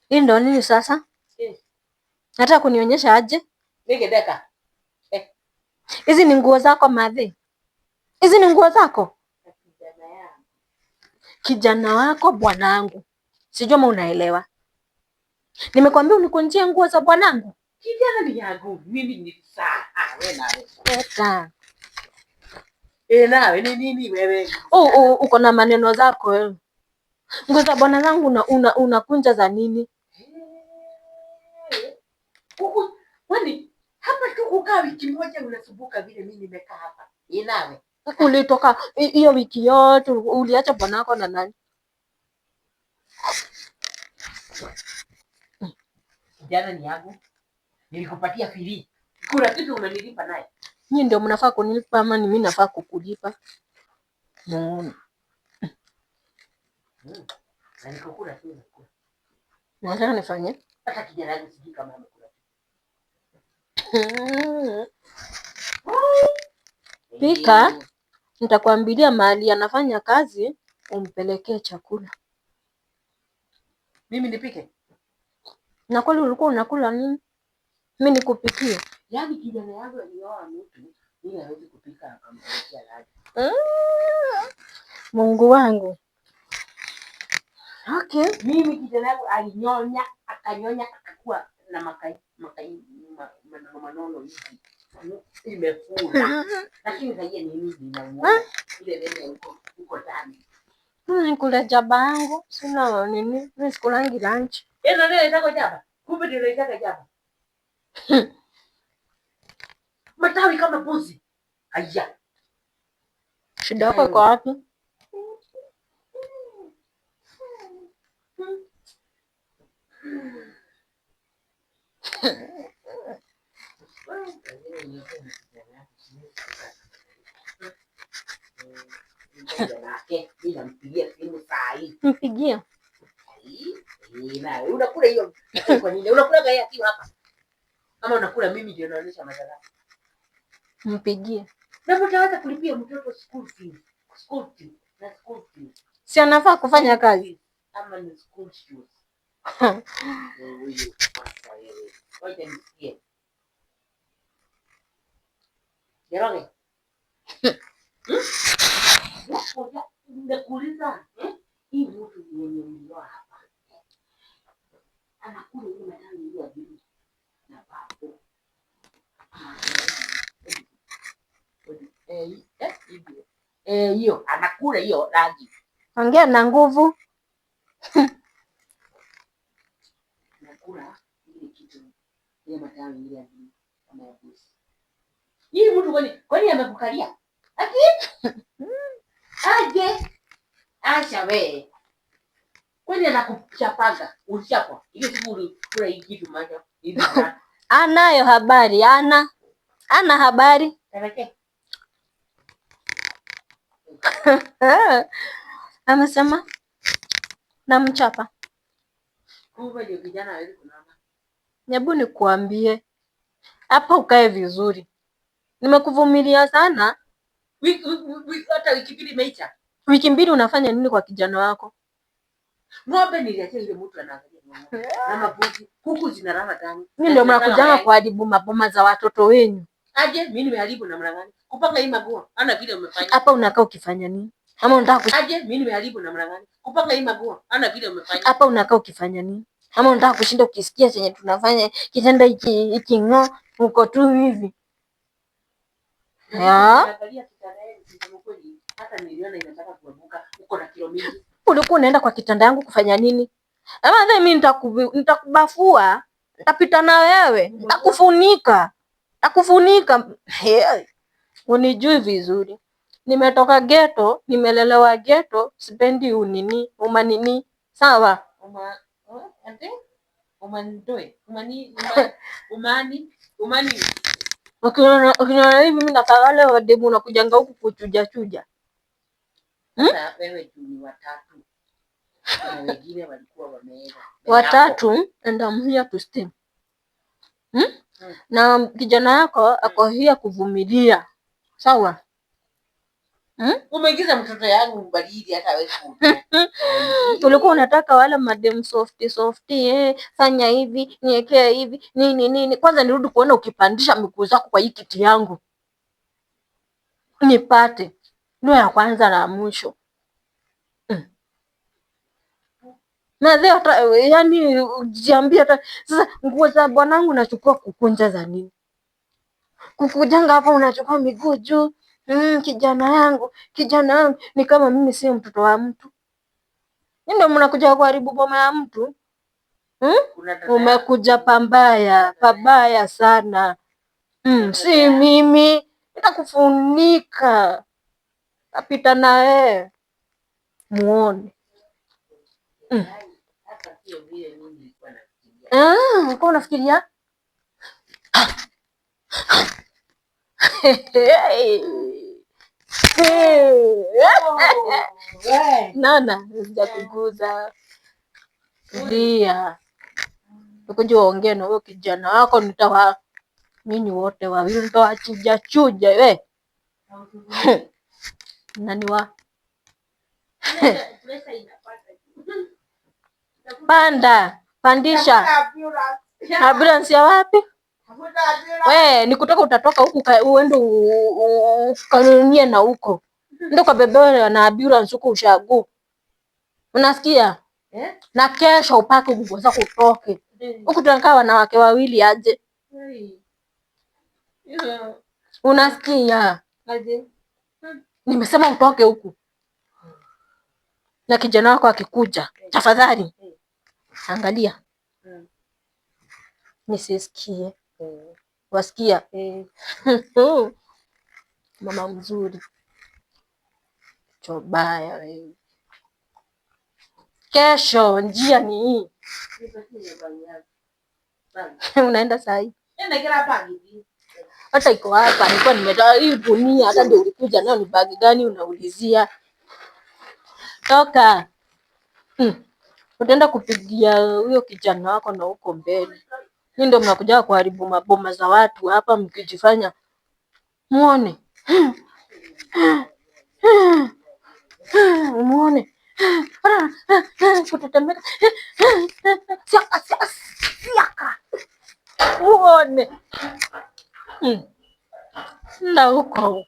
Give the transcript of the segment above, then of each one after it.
Hii ndo nini sasa? Nataka kunionyesha aje? Hizi ni nguo zako madhe? Hizi ni nguo zako? Kijana wako bwanangu. Sijui kama unaelewa. Nimekwambia unikunjie nguo za bwanangu. Kijana ni yangu. Mimi ni saa. Wewe nawe. Eta. Nawe ni nini wewe? Uko na maneno zako wewe. Nguo za bwana zangu unakunja za nini? Kwani hapa tu kukaa wiki moja unasumbuka vile mimi nimekaa hapa. Nawe. Ulitoka hiyo wiki yote uliacha bwana wako na nani? Kijana ni yangu. Nilikupatia free. Kuna kitu umenilipa naye. Nyinyi ndio mnafaa kunilipa ama ni mimi nafaa kukulipa? Na nikakula tu nakula. Nataka nifanye? Hata kijana wangu sijui kama amekula. Pika, nitakwambilia mahali anafanya kazi umpelekee chakula. Mimi nipike? Na kweli ulikuwa unakula nini? Mimi nikupikie? Yaani kijana yangu alioa mtu, mimi hawezi kupika akampelekea laji. Mungu wangu. Okay, mimi kijana yangu alinyonya, akanyonya akakuwa na manono hivi. Imefura. Lakini sasa ni nini ninamuona? Ile nene uko ndani. Nikula jaba yangu, sina nini? Mimi sikulangi lunch. Ndio inaitwa jaba. Kumbe ndio inaitwa jaba. Matawi kama buzi. Aya. Shida yako iko wapi? Mpigie. Unakula hiyo kwa nini? Unakula gaya akiwa hapa. Ama unakula mimi ndio naonyesha madhara. Mpigie. Na mtaweza kulipia mtoto school fees. School fees. Na school fees. Si anafaa kufanya kazi. Ama ni school shoes. Ngoja nisikie. Jeroge. Nimekuuliza hii mtu mwenye mlio hapa. Anakula ile madawa ya bibi na papo. Hiyo anakula hiyo rangi. Ongea na nguvu. Nakula ile kitu ile madawa ile ya bibi kama ya bosi. Hii mtu kwani amekukalia? Ati? Aje. Acha wewe. Kwani anakuchapanga? Ushapwa. Ile siku kula hii kitu macho. Hivi. Anayo habari, ana habari. Amesema namchapa. Kumbe ndio kijana hawezi kunama. Hebu nikuambie. Hapa ukae vizuri. Nimekuvumilia sana. Hata wiki mbili imeisha. Wiki mbili unafanya nini kwa kijana wako? Ng'ombe niliacha ile mtu anaangalia ng'ombe. Na mabuzi, kuku zinalala ndani. Mimi ndio mnakuja kuharibu maboma za watoto wenu. Aje, mimi nimeharibu namna gani? Kupanga hii maguo. Ana vile umefanya. Hapa unakaa ukifanya nini? Ama unataka aje, mimi nimeharibu namna gani? Kupanga hii maguo. Ana vile umefanya. Hapa unakaa ukifanya nini? Ama unataka kushinda ukisikia chenye tunafanya kitenda hiki ng'o uko tu hivi. Angalia kitanda yangu kweli. Hata niliona inataka kuanguka. Uko na kilo mingi. Ulikuwa unaenda kwa kitanda yangu kufanya nini? Ama mimi nitakubafua, nitapita na wewe, nitakufunika. Unijui vizuri. Nimetoka ghetto, nimelelewa ghetto, sipendi umanini. Sawa? Umani. Ukiona hivi mimi nakaa wale wademu unakujanga huku kuchuja. Sasa wewe tu ni watatu. na wengine walikuwa wameenda. Watatu and I'm here to stay. Na kijana yako ako here kuvumilia. Sawa? Umeingiza mtoto yangu baridi hata wewe. Ulikuwa unataka wale madem softy, fanya hivi, niekee hivi, nini. Kwanza nirudi kuona ukipandisha miguu zako kwa hii kiti yangu. Nipate. Ndio ya kwanza na mwisho. Na leo yani ujiambia hata sasa nguo za bwanangu nachukua kukunja za nini? Kukujanga hapa unachukua miguu juu. Kijana yangu ni kama mimi sio mtoto wa mtu. Ndio mnakuja kuharibu boma ya mtu. Umekuja pabaya sana. Si mimi nitakufunika. Napita na yeye. Muone. Uko unafikiria? Nana, sijakuguza. Ndia. Ukuje uongee na huyo kijana wako nini wote wawili nitawachuja we. Nani pandisha. Ambulance ya wapi? We, nikutaka utatoka huku uende ukanunie na huko. Ndio kabebewa na ambulance huko ushago. Unasikia? Na kesho upake nguo zako utoke. Huku tunakaa wanawake wawili aje. Unasikia? Nimesema utoke huku. Na kijana wako akikuja, tafadhali. Angalia. Nisisikie. Wasikia? Mama mzuri. Chobaya wewe. Kesho njia ni hii. Unaenda saa hii? Hata iko hapa. Nilikuwa nimetoa hii gunia, hata ndio ulikuja nayo. Ni bagi gani unaulizia? Toka. Utaenda kupigia huyo kijana wako na huko mbele. Ni ndio mnakuja kuharibu maboma za watu hapa mkijifanya. Muone. Muone. Kutetemeka. Siaka. Muone. Na huko.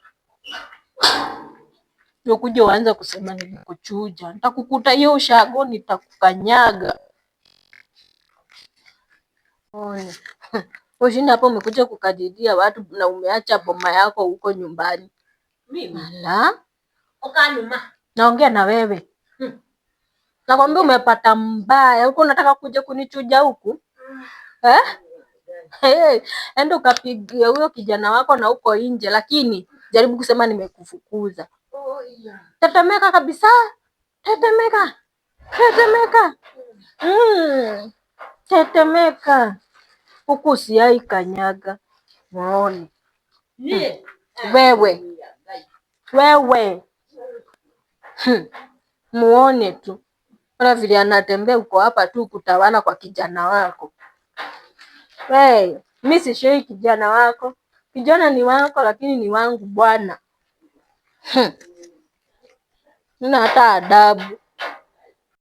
Ukuje uanze kusema nilikuchuja. Nitakukuta hiyo ushago nitakukanyaga. Ushindi hapo umekuja kukadiria watu na umeacha boma yako huko nyumbani. Mimi? Ala. Okanuma. Naongea na wewe. Nakwambia umepata mbaya. Huko unataka kuja kunichuja huku? Enda ukapigia huyo kijana wako na huko nje, lakini jaribu kusema nimekufukuza. Tetemeka kabisa. Tetemeka. Tetemeka. Huku siai kanyaga. Muone. Wewe. Muone tu. Ona vile anatembea uko hapa tu kutawala kwa kijana wako. Mimi sishei kijana wako. Kijana ni wako lakini ni wangu bwana. Nina hata adabu.